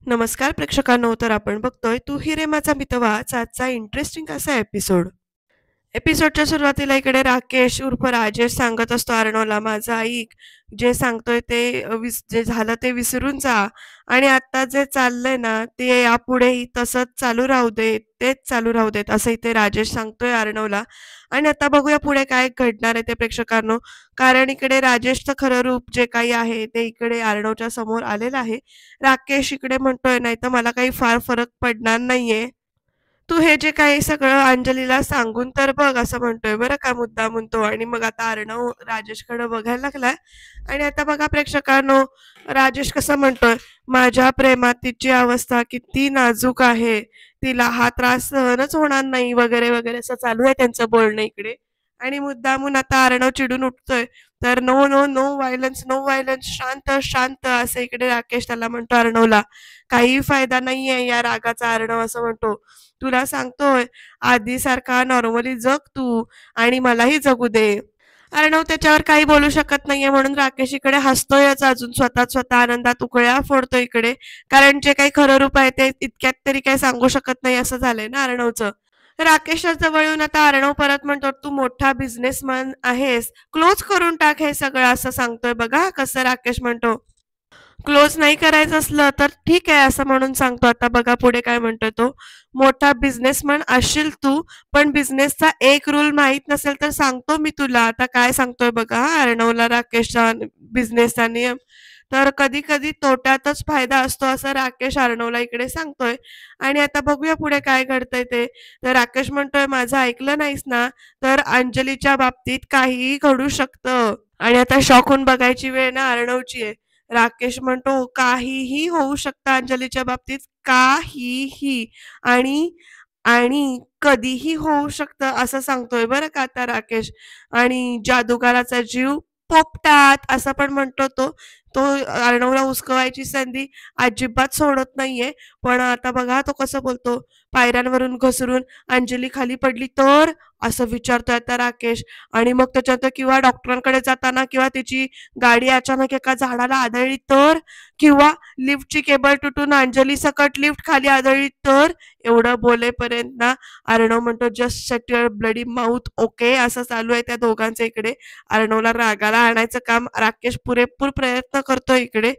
नमस्कार प्रेक्षकांनो, तर आपण बघतोय "तू ही रे माझा मितवा" चा आजचा इंटरेस्टिंग असा एपिसोड. एपिसोडच्या सुरुवातीला इकडे राकेश उर्फ राजेश सांगत असतो अर्णवला, "माझं ऐक, जे सांगतोय ते जे झालं ते विसरून जा आणि आता जे चाललंय ना, ते यापुढेही तसंच चालू राहू दे, तेच चालू राहू देत." असं इथे राजेश सांगतोय अर्णवला. आणि आता बघूया पुढे काय घडणार आहे ते प्रेक्षकांनो. कारण इकडे राजेशचं खरं रूप जे काही आहे, ते इकडे अर्णवच्या समोर आलेलं आहे. राकेश इकडे म्हणतोय, "नाहीतर मला काही फार फरक पडणार नाहीये. तू हे जे काही सगळं अंजलीला सांगून तर बघ," असं म्हणतोय बरं का मुद्दामून तो. आणि मग आता अर्णव राजेशकडे बघायला लागलाय. आणि आता बघा प्रेक्षकांनो, राजेश कसं म्हणतोय, "माझ्या प्रेमात तिची अवस्था किती नाजूक आहे. तिला हा त्रास सहनच होणार नाही," वगैरे, वगैरे असं चालू आहे त्यांचं बोलणं इकडे. आणि मुद्दामून आता अर्णव चिडून उठतोय. तर "no, no, no violence, no violence. शांत, शांत." असं इकडे राकेश त्याला म्हणतो अर्णवला. "काही फायदा नाहीये या रागाचा," अर्णव असं म्हणतो. "तुला सांगतोय, आधीसारखा नॉर्मली जग तू आणि मलाही जगू दे." अर्णव त्याच्यावर काही बोलू शकत नाहीये म्हणून राकेश इकडे हसतोयच अजून स्वतःच स्वतः आनंदात उकळ्या फोडतो इकडे. कारण जे काही खरं रूप आहे ते इतक्यात तरी काही सांगू शकत नाही असं झालंय ना अर्णवचं. राकेशच्या जवळ येऊन आता अर्णव परत म्हणतो, "तू मोठा बिझनेसमन आहेस. क्लोज करून टाक हे सगळं," असं सांगतोय बघा कसं राकेश म्हणतो. क्लोज नाही करायचं असलं तर ठीक आहे असं म्हणून सांगतो. आता बघा पुढे काय म्हणतोय तो, "मोठा बिझनेसमन असशील तू, पण बिझनेसचा एक रूल माहीत नसेल तर सांगतो मी तुला." आता काय सांगतोय बघा हा अर्णवला राकेशचा बिझनेसचा नियम. तर कधी-कधी तोट्यातच फायदा असतो असं राकेश अर्णवला इकडे सांगतोय. आणि आता बघूया पुढे काय घडतंय ते. तर राकेश म्हणतोय, "माझं ऐकलं नाहीस ना, तर अंजलीच्या बाबतीत काहीही घडू शकतं." आणि आता शॉक होऊन बघायची वेळ ना अर्णवची आहे. राकेश म्हणतो, "काहीही होऊ शकतं अंजलीच्या बाबतीत, काहीही आणि आणि कधीही होऊ शकतं," असं सांगतोय बरं का आता राकेश. आणि "जादूगाराचा जीव पोपटात," असं पण म्हणतो तो. तो अर्णवला उचकवायची संधी अजिबात सोडत नाहीये. पण आता बघा तो कसं बोलतो, "पायऱ्यांवरून घसरून अंजली खाली पडली तर?" असं विचारतोय आता राकेश. आणि मग त्याच्यानंतर किंवा डॉक्टरांकडे जाताना किंवा तिची गाडी अचानक एका झाडाला आदळली तर? किंवा लिफ्टची केबल तुटून अंजली सकट लिफ्ट खाली आदळली तर? एवढं बोलेपर्यंत ना अर्णव म्हणतो, "just shut your bloody mouth, okay." असं चालू आहे त्या दोघांचं इकडे. अर्णवला रागाला आणायचं काम राकेश पुरेपूर प्रयत्न करतोय इकडे.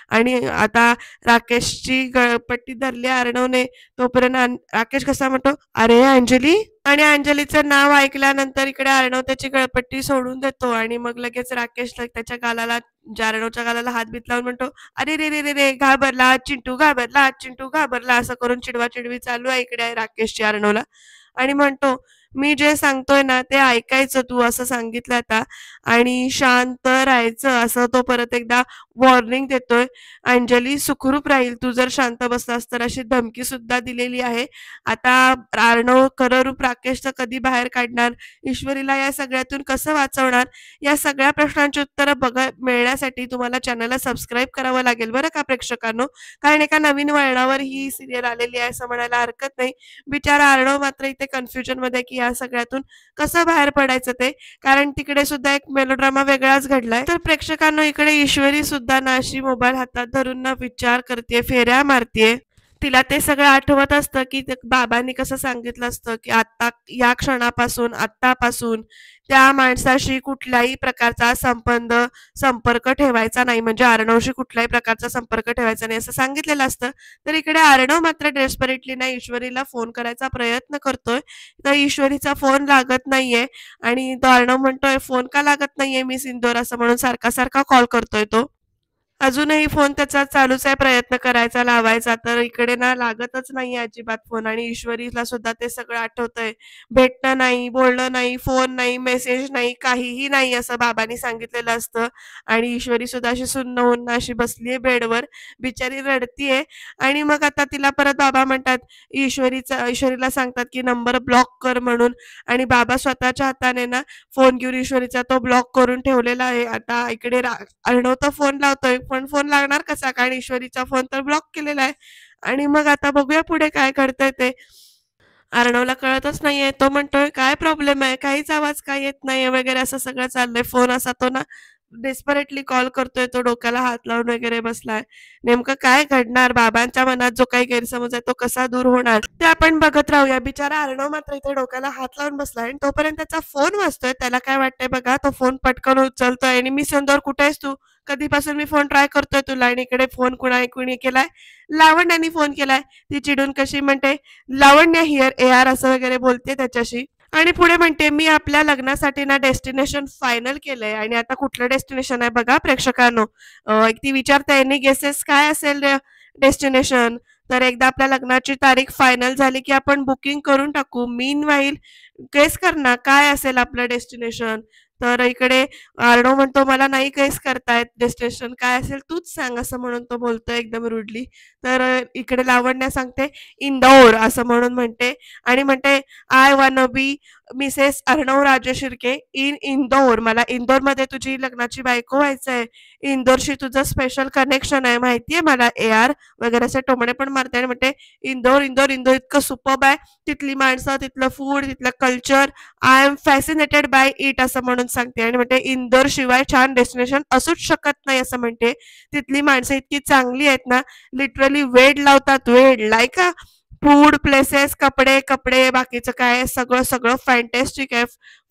आणि आता राकेशची गळपट्टी धरली अर्णवने. तोपर्यंत राकेश कसा म्हणतो, "अरे अंजली?" आणि अंजलीचं नाव ऐकल्यानंतर इकडे अर्णव त्याची गळपट्टी सोडून देतो. आणि मग लगेच राकेश त्याच्या गालाला, अर्णवच्या गालाला हात-बीत लावून म्हणतो, "अरे रे रे रे रे! घाबरला चिंटू, घाबरला चिंटू, घाबरला." असं करून चिडवा-चिडवी चालू आहे इकडे राकेशची अर्णवला. आणि म्हणतो, "मी जे सांगतोय ना ते ऐकायचं तू," असं सांगितलं आता. "आणि शांत राहायचं," असं तो परत एकदा वॉर्निंग देतोय. "अंजली सुखरूप राहील तू जर शांत बसलास तर," अशी धमकी सुद्धा दिलेली आहे. आता अर्णव खरं रूप राकेशचं कधी बाहेर काढणार, ईश्वरीला या सगळ्यातून कसं वाचवणार, या सगळ्या प्रश्नांची उत्तरं मिळण्यासाठी तुम्हाला चॅनलला सबस्क्राईब करावं लागेल बरं का प्रेक्षकांनो. कारण एका नवीन वळणावर ही सीरियल आलेली आहे असं म्हणायला हरकत नाही. बिचारा अर्णव मात्र इथे कन्फ्युजनमध्ये की या सगळ्यातून कसं बाहेर पडायचं ते. कारण तिकडे सुद्धा एक मेलोड्रामा वेगळाच घडलाय. तर प्रेक्षकांनो इकडे ईश्वरी सुद्धा ना अशी मोबाईल हातात धरून ना विचार करतेय, फेऱ्या मारतेय. तिला ते सगळं आठवत असतं की बाबांनी कसं सांगितलं असतं की आता या क्षणापासून, आत्तापासून त्या माणसाशी कुठल्याही प्रकारचा संपर्क ठेवायचा नाही. म्हणजे अर्णवशी कुठल्याही प्रकारचा संपर्क ठेवायचा नाही असं सांगितलेलं असतं. तर इकडे अर्णव मात्र डेस्परेटली ना ईश्वरीला फोन करायचा प्रयत्न करतोय. तर ईश्वरीचा फोन लागत नाहीये. आणि तो अर्णव म्हणतोय, "फोन का लागत नाहीये मिस इंदोर?" असं म्हणून सारखा-सारखा कॉल करतोय तो. अजूनही फोन त्याचा चालूच आहे प्रयत्न करायचा लावायचा. तर इकडे ना लागतच नाहीये अजिबात फोन. आणि ईश्वरीला सुद्धा ते सगळं आठवतंय. भेटणं नाही, बोलणं नाही, फोन नाही, मेसेज नाही, काहीही नाही असं बाबांनी सांगितलेलं असतं. आणि ईश्वरी सुद्धा अशी सुन्न होऊन अशी बसलीये बेडवर. बिचारी रडतीये. आणि मग आता तिला परत बाबा म्हणतात, ईश्वरीला सांगतात की नंबर ब्लॉक कर म्हणून. आणि बाबा स्वतःच्या हाताने ना फोन घेऊन ईश्वरीचा तो ब्लॉक करून ठेवलेला आहे. आता इकडे अर्णव तर फोन लावतोय, पण फोन लागणार कसा? कारण ईश्वरीचा फोन तर ब्लॉक केलेला आहे. आणि मग आता बघूया पुढे काय घडतंय ते. अर्णवला कळतच नाहीये. तो म्हणतोय, "काय प्रॉब्लेम आहे? काहीच आवाज का येत नाहीये?" वगैरे असं सगळं चाललंय. फोन असा तो ना डेस्परेटली कॉल करतोय, तो डोक्याला हात लावून वगैरे बसलाय. नेमकं काय घडणार? बाबांच्या मनात जो काही गैरसमज आहे तो कसा दूर होणार? ते आपण बघत राहूया. बिचारा अर्णव मात्र इथे डोक्याला हात लावून बसलाय आणि तोपर्यंत त्याचा फोन वाजतोय. त्याला काय वाटतंय बघा, तो फोन पटकन उचलतोय आणि "मी सिंदूर कुठे आहेस तू? कधीपासून मी फोन ट्राय करतोय तुला आणि इकडे फोन कुणी केलाय?" लावण्याने फोन केलाय. ती चिडून कशी म्हणते, "लावण्या हिअर एआर" असं वगैरे बोलते त्याच्याशी. आणि पुढे म्हणते, "मी आपल्या लग्नासाठी ना डेस्टिनेशन फायनल केलंय." आणि आता कुठलं डेस्टिनेशन आहे बघा प्रेक्षकांनो. ती विचारते, "एनी गेसेस काय असेल डेस्टिनेशन?" तर एकदा आपल्या लग्नाची तारीख फायनल झाली की आपण बुकिंग करून टाकू. मीनवाईल गेस कर ना काय असेल आपलं डेस्टिनेशन? तर इकडे अर्णव म्हणतो, "मला नाही गेस करता डेस्टिनेशन काय असेल तूच सांग." असं म्हणून तो बोलतोय एकदम रूडली. तर इकडे लावण्या सांगते, "इंदौर" असं म्हणून म्हणते आणि म्हणते, "I want be Mrs Arnav Raje Shirke in Indore. मला इंदोरमध्ये तुझी लग्नाची बायको व्हायचंय. इंदोरशी तुझं स्पेशल कनेक्शन आहे माहितीये मला एआर." वगैरे असे टोमणे पण मारते आणि म्हणते, "इंदोर, इंदोर, इंदोर इतकं सुपर्ब आहे. तिथली माणसं, तिथलं फूड, तिथलं culture. I am fascinated by it." असं म्हणून सांगते आणि म्हणते, "इंदोर शिवाय छान डेस्टिनेशन असूच शकत नाही." असं म्हणते. "तिथली माणसं इतकी चांगली आहेत ना, लिटरली वेड लावतात, वेड. लाईक फूड, प्लेसेस, कपडे, कपडे, बाकीचं काय सगळं सगळं फॅन्टॅस्टिक आहे.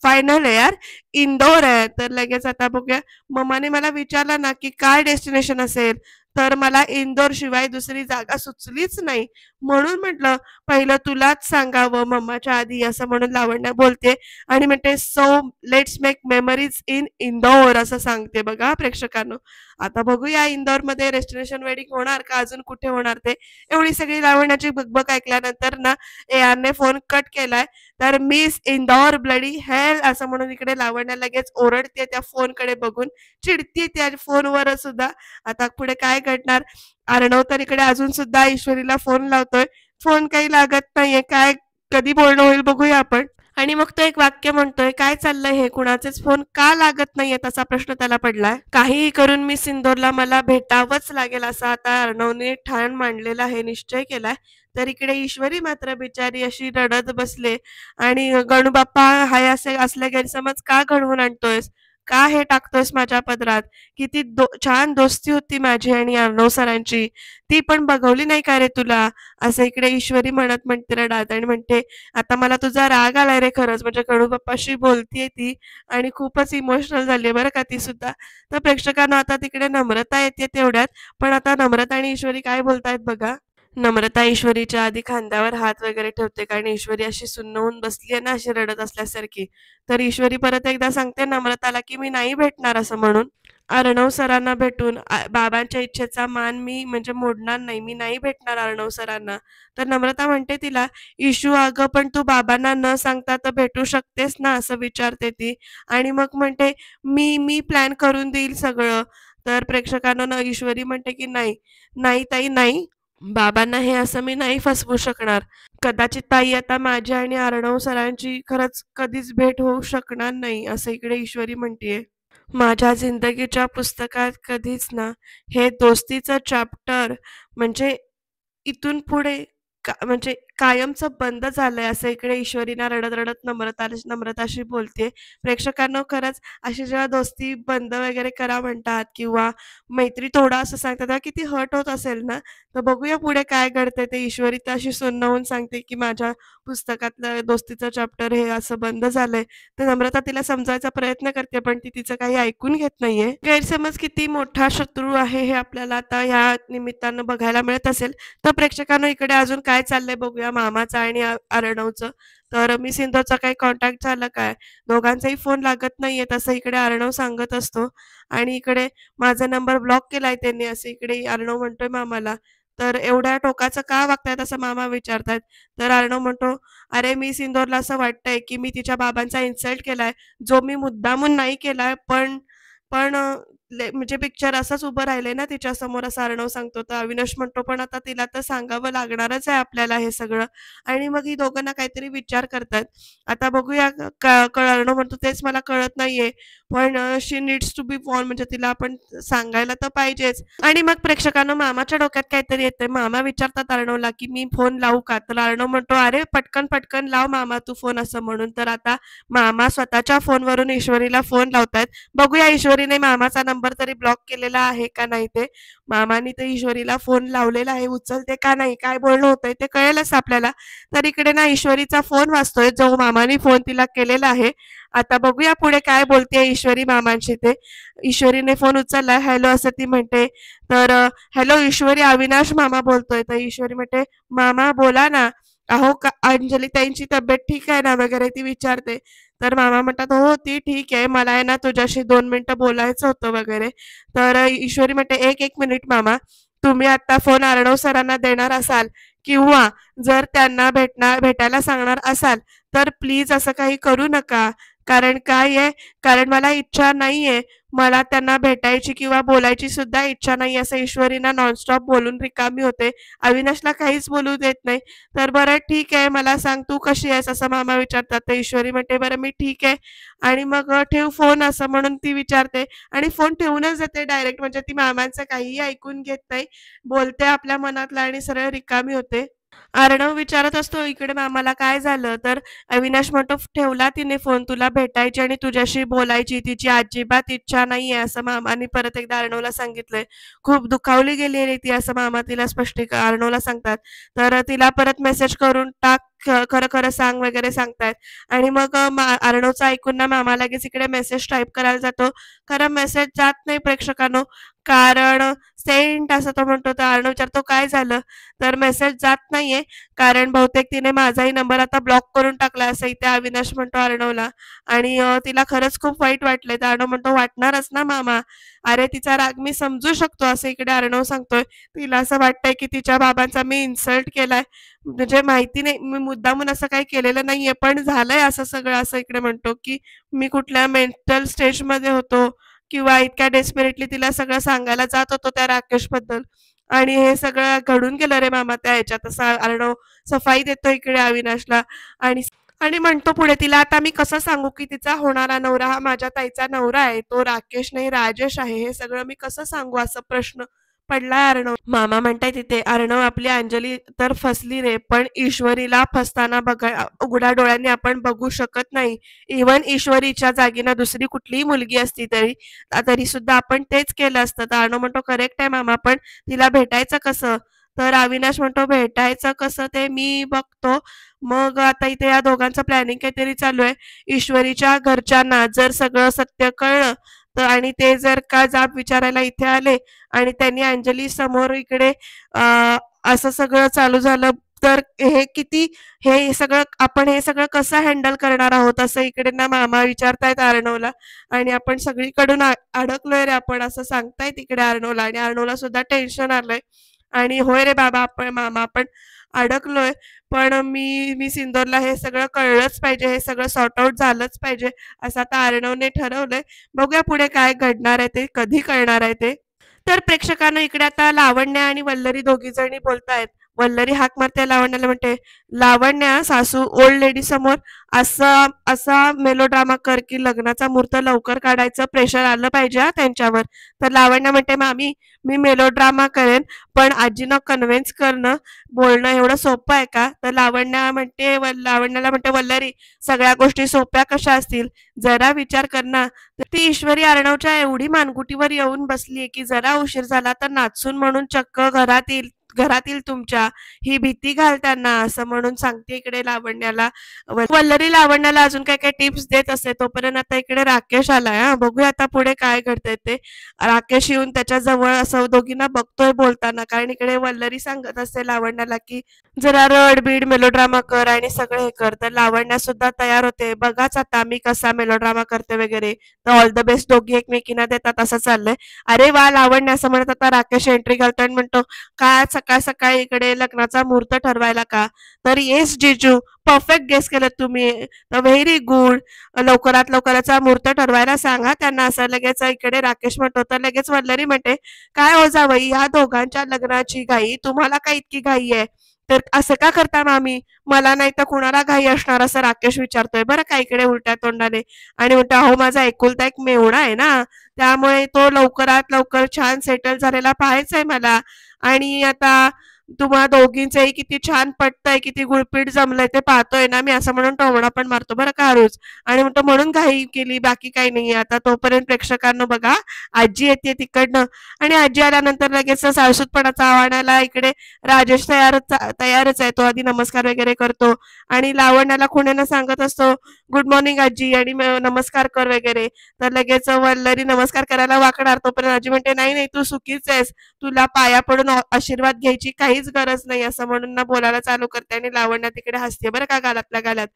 फायनल आहे यार, इंदोर आहे." तर लगेच आता बघूया, मम्माने मला विचारलं ना, की काय डेस्टिनेशन असेल, तर मला इंदोर शिवाय दुसरी जागा सुचलीच नाही. म्हणून म्हटलं पहिलं तुलाच सांगावं मम्माच्या आधी, असं म्हणून लावण्या बोलते आणि म्हणते, "so let's make memories in Indore." असं सांगते बघा प्रेक्षकांनो. आता बघूया इंदोरमध्ये डेस्टिनेशन वेडिंग होणार का अजून कुठे होणार ते. एवढी सगळी लावण्याची बकबक ऐकल्यानंतर ना एआरने फोन कट केलाय. तर "मिस इंदौर ब्लडी हेल" असं म्हणून इकडे लावण्या लगेच ओरडते त्या फोनकडे बघून. चिडते त्या फोनवर सुद्धा. आता पुढे काय घडणार? अर्णव तर इकडे अजून सुद्धा ईश्वरीला फोन लावतोय. फोन काही लागत नाहीये. काय कधी बोलणं होईल बघूया आपण. आणि मग तो एक वाक्य म्हणतोय, "काय चाललंय हे? कुणाचेच फोन का लागत नाहीयेत?" असा प्रश्न त्याला पडलाय. "काहीही करून मी इंदोरला मला भेटावंच लागेल." असा आता अर्णवने ठाण मांडलेला आहे, निश्चय केलाय. तर इकडे ईश्वरी मात्र बिचारी अशी रडत बसले आणि "गणूबाप्पा हाय असे असले गैरसमज का घडवून आणतोयस? का हे टाकतोयस माझ्या पदरात? किती छान दोस्ती होती माझी आणि अर्णव सरांची. ती पण बघवली नाही का रे तुला?" असं इकडे ईश्वरी म्हणते रडत आणि म्हणते, "आता मला तुझा राग आलाय रे खरंच." म्हणजे कडूबाप्पाशी बोलतीये ती आणि खूपच इमोशनल झालीये बरं का ती सुद्धा. तर प्रेक्षकांना आता तिकडे नम्रता येते तेवढ्यात, पण आता नम्रता आणि ईश्वरी काय बोलतायत बघा. नम्रता ईश्वरीच्या आधी खांद्यावर हात वगैरे ठेवते कारण ईश्वरी अशी सुन्न होऊन बसली आहे ना अशी रडत असल्यासारखी. तर ईश्वरी परत एकदा सांगते नम्रताला की मी नाही भेटणार असं म्हणून. अर्णव सरांना भेटून बाबांच्या इच्छेचा मान मी म्हणजे मोडणार नाही. मी नाही भेटणार अर्णव सरांना. तर नम्रता म्हणते तिला, "इशू अगं पण तू बाबांना न सांगता तर भेटू शकतेस ना?" असं विचारते ती. आणि मग म्हणते, मी प्लॅन करून देईल सगळं." तर प्रेक्षकांना ना ईश्वरी म्हणते की "नाही, नाही ताई नाही. बाबांना हे असं मी नाही फसवू शकणार. कदाचित ताई आता माझी आणि अर्णव सरांची खरंच कधीच भेट होऊ शकणार नाही." असं इकडे ईश्वरी म्हणतीये. माझ्या जिंदगीच्या पुस्तकात कधीच ना हे दोस्तीचं चॅप्टर म्हणजे इथून पुढे म्हणजे कायमचं बंद झालंय असं इकडे ईश्वरीना रडत-रडत नम्रताशी बोलते. प्रेक्षकांनो खरंच अशी जेव्हा दोस्ती बंद वगैरे करा म्हणतात किंवा मैत्री तोडा असं सांगतात तेव्हा किती हर्ट होत असेल ना? तर बघूया पुढे काय घडतंय ते. ईश्वरी तर अशी सुन्न होऊन सांगते की माझ्या पुस्तकातलं दोस्तीचं चॅप्टर हे असं बंद झालंय. तर नम्रता तिला समजायचा प्रयत्न करते पण ती तिचं काही ऐकून घेत नाहीये. गैरसमज किती मोठा शत्रू आहे हे आपल्याला आता या निमित्तानं बघायला मिळत असेल. तर प्रेक्षकांनो इकडे अजून काय चाललंय बघूया मामाचं आणि अर्णवचं. तर मी सिंधूचा काही कॉन्टॅक्ट झाला काय? दोघांचाही फोन लागत नाहीये असं इकडे अर्णव सांगत असतो आणि इकडे माझा नंबर ब्लॉक केलाय त्यांनी असं इकडे अर्णव म्हणतोय मामाला. तर एवढ्या टोकाचं का वागतायत असं मामा विचारतायत. तर अर्णव म्हणतो, "अरे मी इंदोरला असं वाटतंय की मी तिच्या बाबांचा इन्सल्ट केलाय, जो मी मुद्दामून नाही केलाय पण पण म्हणजे पिक्चर असंच उभं राहिलंय ना तिच्यासमोर असं अर्णव सांगतो. तर अविनाश म्हणतो, "पण आता तिला तर सांगावं लागणारच आहे आपल्याला हे सगळं." आणि मग ही दोघं काहीतरी विचार करतात. आता बघूया अर्णव म्हणतो, "तेच मला कळत नाहीये, पण शी नीड्स टू बी वॉर्न म्हणजे तिला आपण सांगायला तर पाहिजेच." आणि मग प्रेक्षकांनो मामाच्या डोक्यात काहीतरी येतंय. मामा विचारतात अर्णवला, की "मी फोन लावू का?" तर अर्णव म्हणतो, "अरे पटकन, पटकन लाव मामा तू फोन." असं म्हणून. तर आता मामा स्वतःच्या फोनवरून ईश्वरीला फोन लावतायत. बघूया ईश्वरीने मामाचा नंबर तरी ब्लॉक केलेला आहे का नाही ते. मामाने तर ईश्वरीला फोन लावलेला आहे, उचलते का नाही, काय बोलणं होतंय ते कळेलच आपल्याला. तर इकडे ना ईश्वरीचा फोन वाजतोय, जो मामाने फोन तिला केलेला आहे. आता बघूया पुढे काय बोलतेय ईश्वरी मामांशी ते. ईश्वरीने फोन उचलला, हॅलो असं ती म्हणते. तर हॅलो ईश्वरी, अविनाश मामा बोलतोय. तर ईश्वरी म्हणते, मामा बोला ना. अहो का अंजली ताईंची तब्येत ठीक आहे ना वगैरे ती विचारते. तर मामा म्हणतात, "हो, ती ठीक आहे. मला आहे ना तुझ्याशी 2 मिनिटं बोलायचं होतं वगैरे." तर ईश्वरी म्हणते, "एक मिनिट मामा. तुम्ही आता फोन अर्णव सरांना देणार असाल किंवा जर त्यांना भेटायला सांगणार असाल, तर प्लीज असं काही करू नका. कारण काय आहे, कारण मला इच्छा नाहीये. मला त्यांना भेटायची किंवा बोलायची सुद्धा इच्छा नाही." असं ईश्वरीना नॉनस्टॉप बोलून रिकामी होते. अविनाशला काहीच बोलू देत नाही. तर "बरं ठीक आहे, मला सांग तू कशी आहेस?" असं मामा विचारतात. तर ईश्वरी म्हणते, "बरं मी ठीक आहे." आणि मग "ठेव फोन" असं म्हणून ती विचारते आणि फोन ठेवूनच देते डायरेक्ट. म्हणजे ती मामांचं काहीही ऐकून घेत नाही. बोलते आपल्या मनातलं आणि सरळ रिकामी होते. अर्णव विचारत असतो इकडे मामाला काय झालं? तर अविनाश म्हणतो, "ठेवला तिने फोन. तुला भेटायची आणि तुझ्याशी बोलायची तिची अजिबात इच्छा नाहीये." असं मामाने परत एकदा अर्णवला सांगितलंय. खूप दुखावली गेलेली ती असं मामा तिला अर्णवला सांगतात. तर तिला परत मेसेज करून टाक, खरं-खरं सांग वगैरे सांगतायत. आणि मग अर्णवचं ऐकून ना मामा लगेच इकडे मेसेज टाइप करायला जातो. खरं मेसेज जात नाही प्रेक्षकांनो. कारण सेंट असं तो म्हणतो. तर अर्णव विचारतो, "काय झालं?" तर मेसेज जात नाहीये. कारण बहुतेक तिने माझाही नंबर आता ब्लॉक करून टाकला असं इथे अविनाश म्हणतो अर्णवला. आणि तिला खरंच खूप वाईट वाटलंय. तर अर्णव म्हणतो, "वाटणारच ना मामा. अरे तिचा राग मी समजू शकतो." असं इकडे अर्णव सांगतोय. तिला असं वाटतंय की तिच्या बाबांचा मी इन्सल्ट केलाय. म्हणजे माहिती नाही, मी मुद्दामून असं काही केलेलं नाहीये, पण झालंय असं सगळं असं इकडे म्हणतो, की मी कुठल्या मेंटल स्टेजमध्ये होतो किंवा इतक्या डेस्परेटली तिला सगळं सांगायला जात होतो त्या राकेशबद्दल. आणि हे सगळं घडून गेलं रे मामा त्या ह्याच्यात. असा अर्णव सफाई देतो इकडे अविनाशला. आणि आणि म्हणतो पुढे, "तिला आता मी कसं सांगू की तिचा होणारा नवरा हा माझ्या ताईचा नवरा आहे, तो राकेश नाही राजेश आहे. हे सगळं मी कसं सांगू?" असा प्रश्न पडलाय अर्णव. मामा म्हणताय तिथे, "अर्णव आपली अंजली तर फसली रे, पण ईश्वरीला फसताना उघड्या डोळ्यांनी आपण बघू शकत नाही. इव्हन ईश्वरीच्या जागी ना दुसरी कुठलीही मुलगी असती तरी सुद्धा आपण तेच केलं असतं." तर अर्णव म्हणतो, "करेक्ट आहे मामा, पण तिला भेटायचं कसं?" तर अविनाश म्हणतो, "भेटायचं कसं ते मी बघतो." मग आता इथे या दोघांचं प्लॅनिंग काहीतरी चालू आहे. ईश्वरीच्या घरच्यांना जर सगळं सत्य कळलं तर आणि ते जर का जाब विचारायला इथे आले आणि त्यांनी अंजली समोर इकडे असं सगळं चालू झालं, तर आपण हे सगळं कसं हँडल करणार आहोत? असं इकडे ना मामा विचारतायत अर्णवला. आणि आपण सगळीकडून अडकलोय रे आपण असं सांगतायत इकडे अर्णवला. आणि अर्णवला सुद्धा टेन्शन आलंय. आणि "होय रे बाबा, मामा आपण अडकलोय, पण मी सिंदूरला हे सगळं कळलंच पाहिजे, हे सगळं सॉर्ट आउट झालंच पाहिजे." असं आता अर्णवने ठरवलंय. बघूया पुढे काय घडणार आहे ते, कधी कळणार आहे ते. तर प्रेक्षकांनो इकडे आता लावण्या आणि वल्लरी दोघी जणी बोलतायत. वल्लरी हाक मारते लावण्याला, म्हणते, "लावण्या सासू ओल्ड लेडी समोर असा असा मेलोड्रामा कर की लग्नाचा मुहूर्त लवकर काढायचं प्रेशर आलं पाहिजे हा त्यांच्यावर." तर लावण्या म्हणते, "मामी मी मेलोड्रामा करेन, पण आजीनं कन्व्हिन्स करणं बोलणं एवढं सोपं आहे का?" तर लावण्याला म्हणते वल्लरी, "सगळ्या गोष्टी सोप्या कशा असतील? जरा विचार कर ना." तर ती ईश्वरी अर्णवच्या एवढी मानगुटीवर येऊन बसलीये की जरा उशीर झाला तर नाचून म्हणून चक्क घरातील तुमच्या ही भीती घाल त्यांना असं म्हणून सांगते इकडे लावण्याला. वल्लरी लावण्याला अजून काय काय टिप्स देत असते. तोपर्यंत आता इकडे राकेश आलाय. बघूया आता पुढे काय घडतंय ते. राकेश येऊन त्याच्या जवळ असं दोघींना बघतोय बोलताना. कारण इकडे वल्लरी सांगत असते लावण्याला की जरा रड-बीड मेलोड्रामा कर आणि सगळं हे कर. तर लावण्या सुद्धा तयार होते. बघाच आता मी कसा मेलोड्रामा करते वगैरे. तर ऑल द बेस्ट दोघी एकमेकींना देतात असं चाललंय. "अरे वा लावण्य," असं म्हणत आता राकेश एंट्री घालतो आणि म्हणतो, सकाळ सकाळी इकडे लग्नाचा मुहूर्त ठरवायला का? तर येस जिजू, परफेक्ट गेस केलं तुम्ही. Very good. लवकरात लवकरचा मुहूर्त ठरवायला सांगा त्यांना. असं लगेच इकडे राकेश म्हणतो. तर लगेच वल्लरी म्हणते, काय हो जावई, ह्या दोघांच्या लग्नाची घाई, तुम्हाला काय इतकी घाई आहे? तर असं का करता मामी? मला नाही तर कुणाला घाई असणार, असं राकेश विचारतोय बरं का इकडे उलट्या तोंडाने. आणि म्हणतो, अहो माझा एकुलता एक मेवणा आहे ना, त्यामुळे तो लवकरात लवकर छान सेटल झालेला पाहायचंय मला. आणि आता तुम्हा दोघींचंही किती छान पटतंय, किती गुळपीट जमलंय ते पाहतोय ना मी, असं म्हणून टोमणा पण मारतो बरं का हळूच. आणि म्हणतो म्हणून घाई केली, बाकी काही नाही. आता तोपर्यंत प्रेक्षकांनो बघा, आजी येते तिकडनं. आणि आजी आल्यानंतर लगेच साळसूतपणाचा आव्हानाला इकडे राजेश तयारच आहे. तो आधी नमस्कार वगैरे करतो आणि लावण्याला खुणेनं सांगत असतो, गुड मॉर्निंग आजी, आणि नमस्कार कर वगैरे. तर लगेच वल्लरी नमस्कार करायला वाकणार, तोपर्यंत आजी म्हणते, नाही नाही, तू चुकीच आहेस, तुला पाया पडून आशीर्वाद घ्यायची काहीच गरज नाही, असं म्हणून ना बोलायला चालू करते. आणि लावण्या तिकडे हसते बरं का गालातल्या गालात.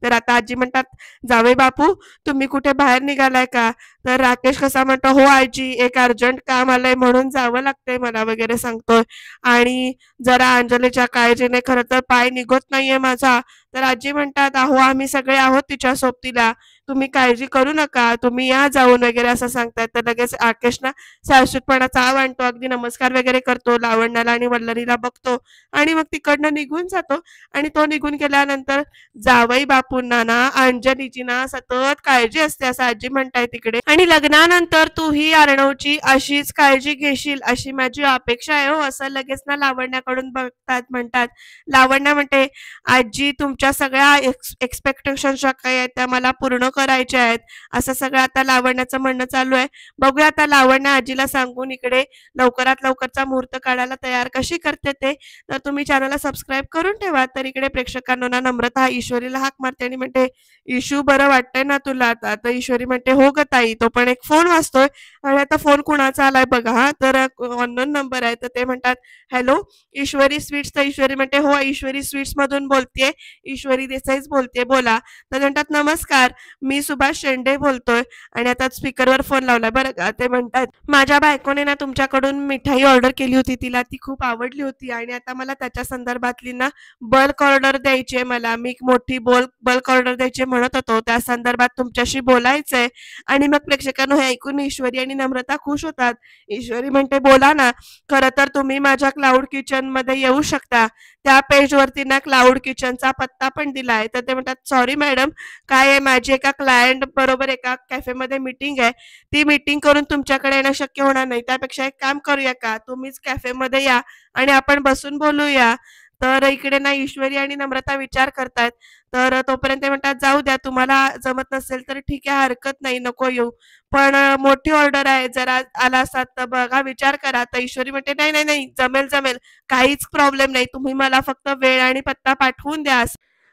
तर आता आजी म्हणतात, जावे बापू, तुम्ही कुठे बाहेर निघालाय का? तर राकेश कसा म्हणतो, हो आजी, एक अर्जंट काम आलंय म्हणून जावं लागतंय मला वगैरे सांगतोय. आणि जरा अंजलीच्या काळजीने खरं तर पाय निघत नाहीये माझा. तर आजी म्हणतात, अहो आम्ही सगळे आहोत तिच्या सोबतीला, तुम्ही काळजी करू नका, तुम्ही या जाऊन वगैरे असं सांगतात. तर लगेच राकेश ना साळसूतपणाचा आव आणतो, अगदी नमस्कार वगैरे करतो, लावण्याला आणि वल्लरीला बघतो आणि मग तिकडनं निघून जातो. आणि तो निघून गेल्यानंतर जावई बापूंना ना अंजलीची ना सतत काळजी असते, असं आजी म्हणताय तिकडे. आणि लग्नानंतर तू ही अर्णवची अशीच काळजी घेशील अशी माझी अपेक्षा आहे हो, असं लगेच ना लावण्याकडून बघतात. म्हणतात, लावण्या म्हणते, आजी तुमच्या सगळ्या एक्सपेक्टेशन ज्या काही आहेत त्या मला पूर्ण करायच्या आहेत, असं सगळं आता लावण्याचं म्हणणं चालू आहे. बघूया आता लावण्य आजीला सांगून इकडे लवकरात लवकरचा मुहूर्त काढायला तयार कशी करते ते. तर तुम्ही चॅनलला सबस्क्राईब करून ठेवा. तर इकडे प्रेक्षकांना ना नम्रता ईश्वरीला हाक मारते आणि म्हणते, इशू बरं वाटतंय ना तुला आता? तर ईश्वरी म्हणते, हो ग ताई. तो पण एक फोन वाजतोय आणि आता फोन कुणाचा आलाय बघा हा. तर अननोन नंबर आहे. तर ते म्हणतात, हॅलो ईश्वरी स्वीट्स. तर ईश्वरी म्हणते, हो ईश्वरी स्वीट्स मधून बोलतेय, ईश्वरी देसाईच बोलते, बोला. तर म्हणतात, नमस्कार, मी सुभाष शेंडे बोलतोय. आणि आता स्पीकरवर फोन लावलाय बरं का. ते म्हणतात, माझ्या बायकोने ना तुमच्याकडून मिठाई ऑर्डर केली होती, तिला ती खूप आवडली होती आणि आता मला त्याच्या संदर्भातली ना बल्क ऑर्डर द्यायची आहे. मला मी मोठी बल्क ऑर्डर द्यायची म्हणत होतो, त्या संदर्भात तुमच्याशी बोलायचंय. आणि मग प्रेक्षकांनो हे ऐकून ईश्वरी आणि नम्रता खुश होतात. ईश्वरी म्हणते, बोला ना, खरं तर तुम्ही माझ्या क्लाउड किचन मध्ये येऊ शकता, त्या पेजवरती ना क्लाउड किचनचा पत्ता पण दिलाय. तर ते म्हणतात, सॉरी मॅडम, काय आहे, माझी एका क्लायंट बरोबर एका कॅफेमध्ये मीटिंग आहे, ती मीटिंग करून तुमच्याकडे येणं शक्य होणार नाही. त्यापेक्षा एक काम करूया का, तुम्हीच कॅफेमध्ये या आणि आपण बसून बोलूया. तर इकडे ना ईश्वरी आणि नम्रता विचार करतायत. तर तोपर्यंत ते म्हणतात, जाऊ द्या, तुम्हाला जमत नसेल तर ठीक आहे, हरकत नाही, नको येऊ, पण मोठी ऑर्डर आहे, जरा आला असतात तर बघा, विचार करा. तर ईश्वरी म्हणते, नाही नाही नाही, जमेल जमेल, काहीच प्रॉब्लेम नाही, तुम्ही मला फक्त वेळ आणि पत्ता पाठवून द्या,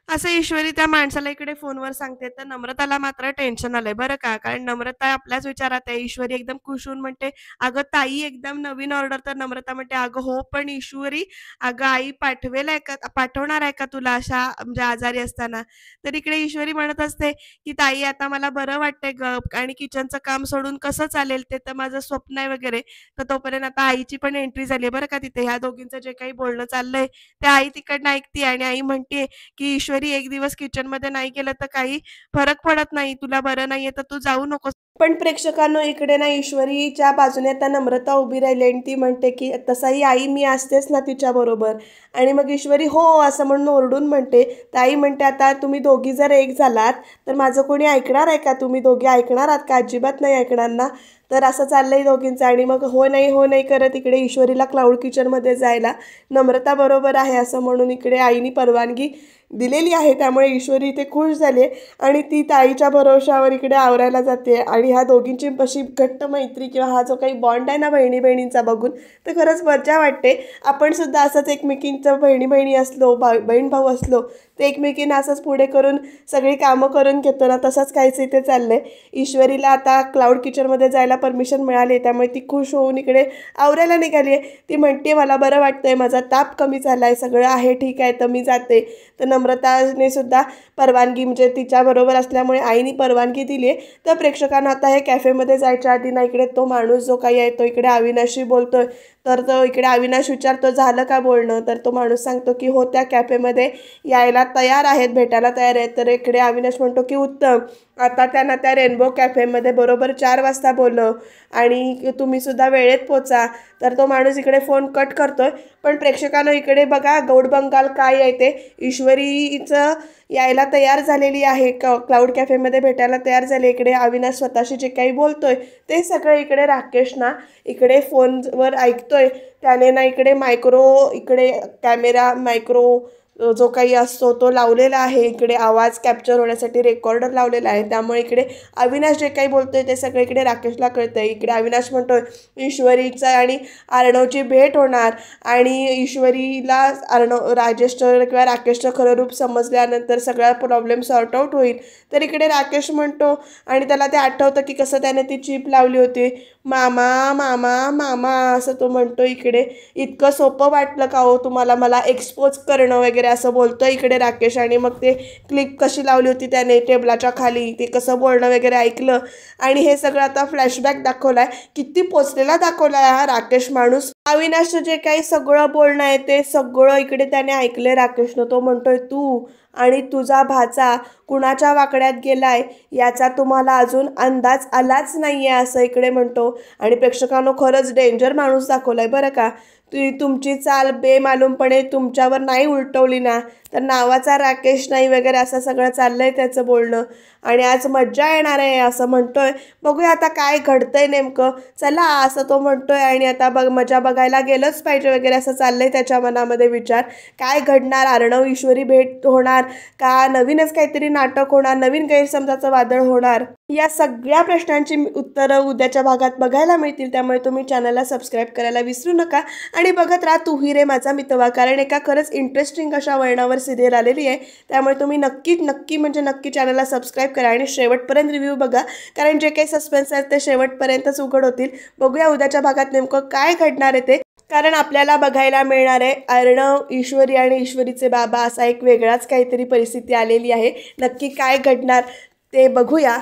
असं ईश्वरी त्या माणसाला इकडे फोनवर सांगते. तर नम्रताला मात्र टेन्शन आलंय बरं का, कारण नम्रता आपल्याच विचारात आहे. ईश्वरी एकदम खुश होऊन म्हणते, अगं ताई, एकदम नवीन ऑर्डर. तर नम्रता म्हणते, अगं हो, पण ईश्वरी, अगं आई पाठवेल आहे का, पाठवणार आहे का तुला अशा म्हणजे आजारी असताना? तर इकडे ईश्वरी म्हणत असते की ताई, आता मला बरं वाटतंय ग, आणि किचनचं काम सोडून कसं चालेल, ते तर माझं स्वप्न आहे वगैरे. तर तोपर्यंत आता आईची पण एंट्री झाली बरं का तिथे. ह्या दोघींचं जे काही बोलणं चाललंय ते आई तिकडनं ऐकते आणि आई म्हणते की ईश्वरी, एक दिवस किचनमध्ये नाही गेलं तर काही फरक पडत नाही, तुला बरं नाहीये तर तू जाऊ नकोस. पण प्रेक्षकांनो इकडे ना ईश्वरीच्या बाजूने आता नम्रता उभी राहिली आणि ती म्हणते की तसाही आई मी असतेच ना तिच्या बरोबर. आणि मग ईश्वरी हो असं म्हणून ओरडून म्हणते. ताई म्हणते, आता तुम्ही दोघी जर एक झालात तर माझं कोणी ऐकणार आहे का? तुम्ही दोघी ऐकणार आहात का? अजिबात नाही ऐकणार ना. तर असं चाललंय दोघींचं. आणि मग हो नाही करत इकडे ईश्वरीला क्लाउड किचनमध्ये जायला नम्रता बरोबर आहे असं म्हणून इकडे आईनी परवानगी दिलेली आहे. त्यामुळे ईश्वरी इथे खुश झाली आणि ती ताईच्या भरोशावर इकडे आवरायला जाते. आणि ह्या दोघींची अशी घट्ट मैत्री किंवा हा जो काही बॉन्ड आहे ना बहिणी बहिणींचा बघून तर खरंच मजा वाटते. आपण सुद्धा असंच एकमेकींचं बहिणी बहिणी असलो, बहीण भाऊ असलो तर एकमेकींना असंच पुढे करून सगळी कामं करून घेतो ना, तसंच काहीच इथे चाललंय. ईश्वरीला आता क्लाउड किचनमध्ये जायला परमिशन मिळाली, त्यामुळे ती खुश होऊन इकडे आवरायला निघाली आहे. ती म्हणते, मला बरं वाटतंय, माझा ताप कमी झाला आहे, सगळं आहे ठीक आहे, तर मी जाते. तर नम्रताने सुद्धा परवानगी, म्हणजे तिच्याबरोबर असल्यामुळे आईने परवानगी दिली आहे. तर प्रेक्षकांना आता हे कॅफेमध्ये जायच्या आधी ना इकडे तो माणूस जो काही आहे तो इकडे अविनाशी बोलतोय. तर तो इकडे अविनाश विचारतो झालं का बोलणं, तर तो माणूस सांगतो की हो त्या कॅफेमध्ये यायला तयार आहेत, भेटायला तयार आहेत. तर इकडे अविनाश म्हणतो की उत्तम, आता त्यांना त्या रेनबो कॅफेमध्ये बरोबर 4 वाजता बोलव आणि तुम्ही सुद्धा वेळेत पोचा. तर तो माणूस इकडे फोन कट करतोय. पण प्रेक्षकांनो इकडे बघा गौड बंगाल काय आहे ते, ईश्वरीचं यायला तयार झालेली आहे, क्लाउड कॅफेमध्ये भेटायला तयार झाले. इकडे अविनाश स्वतःशी जे काही बोलतोय ते सगळं इकडे राकेश ना इकडे फोनवर ऐकतोय. त्याने ना इकडे इकडे कॅमेरा मायक्रो जो काही असतो तो लावलेला आहे, इकडे आवाज कॅप्चर होण्यासाठी रेकॉर्डर लावलेला आहे. त्यामुळे इकडे अविनाश जे काही बोलतोय ते सगळं इकडे राकेशला कळतंय. इकडे अविनाश म्हणतोय ईश्वरीचा आणि अर्णवची भेट होणार आणि ईश्वरीला राजेशचं किंवा राकेशचं खरं रूप समजल्यानंतर सगळा प्रॉब्लेम सॉर्ट आऊट होईल. तर इकडे राकेश म्हणतो आणि त्याला ते आठवतं की कसं त्याने ती चिप लावली होती, मामा मामा मामा असं तो म्हणतो. इकडे इतकं सोपं वाटलं का हो तुम्हाला मला एक्सपोज करणं वगैरे असं बोलतो इकडे राकेश. आणि मग ते क्लिप कशी लावली होती त्याने टेबलाच्या खाली, ते कसं बोलणं वगैरे ऐकलं. आणि हे सगळं आता फ्लॅशबॅक दाखवलाय, किती पोचलेला दाखवलाय हा राकेश माणूस. अविनाशचं जे काही सगळं बोलणं आहे ते सगळं इकडे त्याने ऐकलंय राकेशनं. तो म्हणतोय तू आणि तुझा भाचा कुणाच्या वाकड्यात गेलाय याचा तुम्हाला अजून अंदाज आलाच नाही आहे असं इकडे म्हणतो. आणि प्रेक्षकांनो खरंच डेंजर माणूस दाखवलाय बरं का. तुमची चाल बेमालूमपणे तुमच्यावर नाही उलटवली ना तर नावाचा राकेश नाही वगैरे असं सगळं चाललंय त्याचं बोलणं. आणि आज मज्जा येणार आहे असं म्हणतोय. बघूया आता काय घडतंय नेमकं, चला असं तो म्हणतोय. आणि आता मजा बघायला गेलंच पाहिजे वगैरे असं चाललंय त्याच्या मनामध्ये विचार. काय घडणार, अर्णव ईश्वरी भेट होणार का नवीनच काहीतरी नाटक होणार, नवीन गैरसमजाचं वादळ होणार, या सगळ्या प्रश्नांची उत्तरं उद्याच्या भागात बघायला मिळतील. त्यामुळे तुम्ही चॅनलला सबस्क्राईब करायला विसरू नका आणि बघत राहा तू ही रे माझा मितवा, कारण एका खरंच इंटरेस्टिंग अशा वळणावर सिरियल आलेली आहे. त्यामुळे तुम्ही नक्की चॅनलला सबस्क्राईब करा आणि शेवटपर्यंत रिव्ह्यू बघा, कारण जे काही सस्पेन्स आहेत ते शेवटपर्यंतच उघड होतील. बघूया उद्याच्या भागात नेमकं काय घडणार आहे ते, कारण आपल्याला बघायला मिळणार आहे अर्णव, ईश्वरी आणि ईश्वरीचे बाबा असा एक वेगळाच काहीतरी परिस्थिती आलेली आहे. नक्की काय घडणार ते बघूया.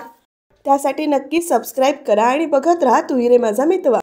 त्यासाठी नक्की सबस्क्राईब करा आणि बघत राहा तू ही रे माझा मितवा.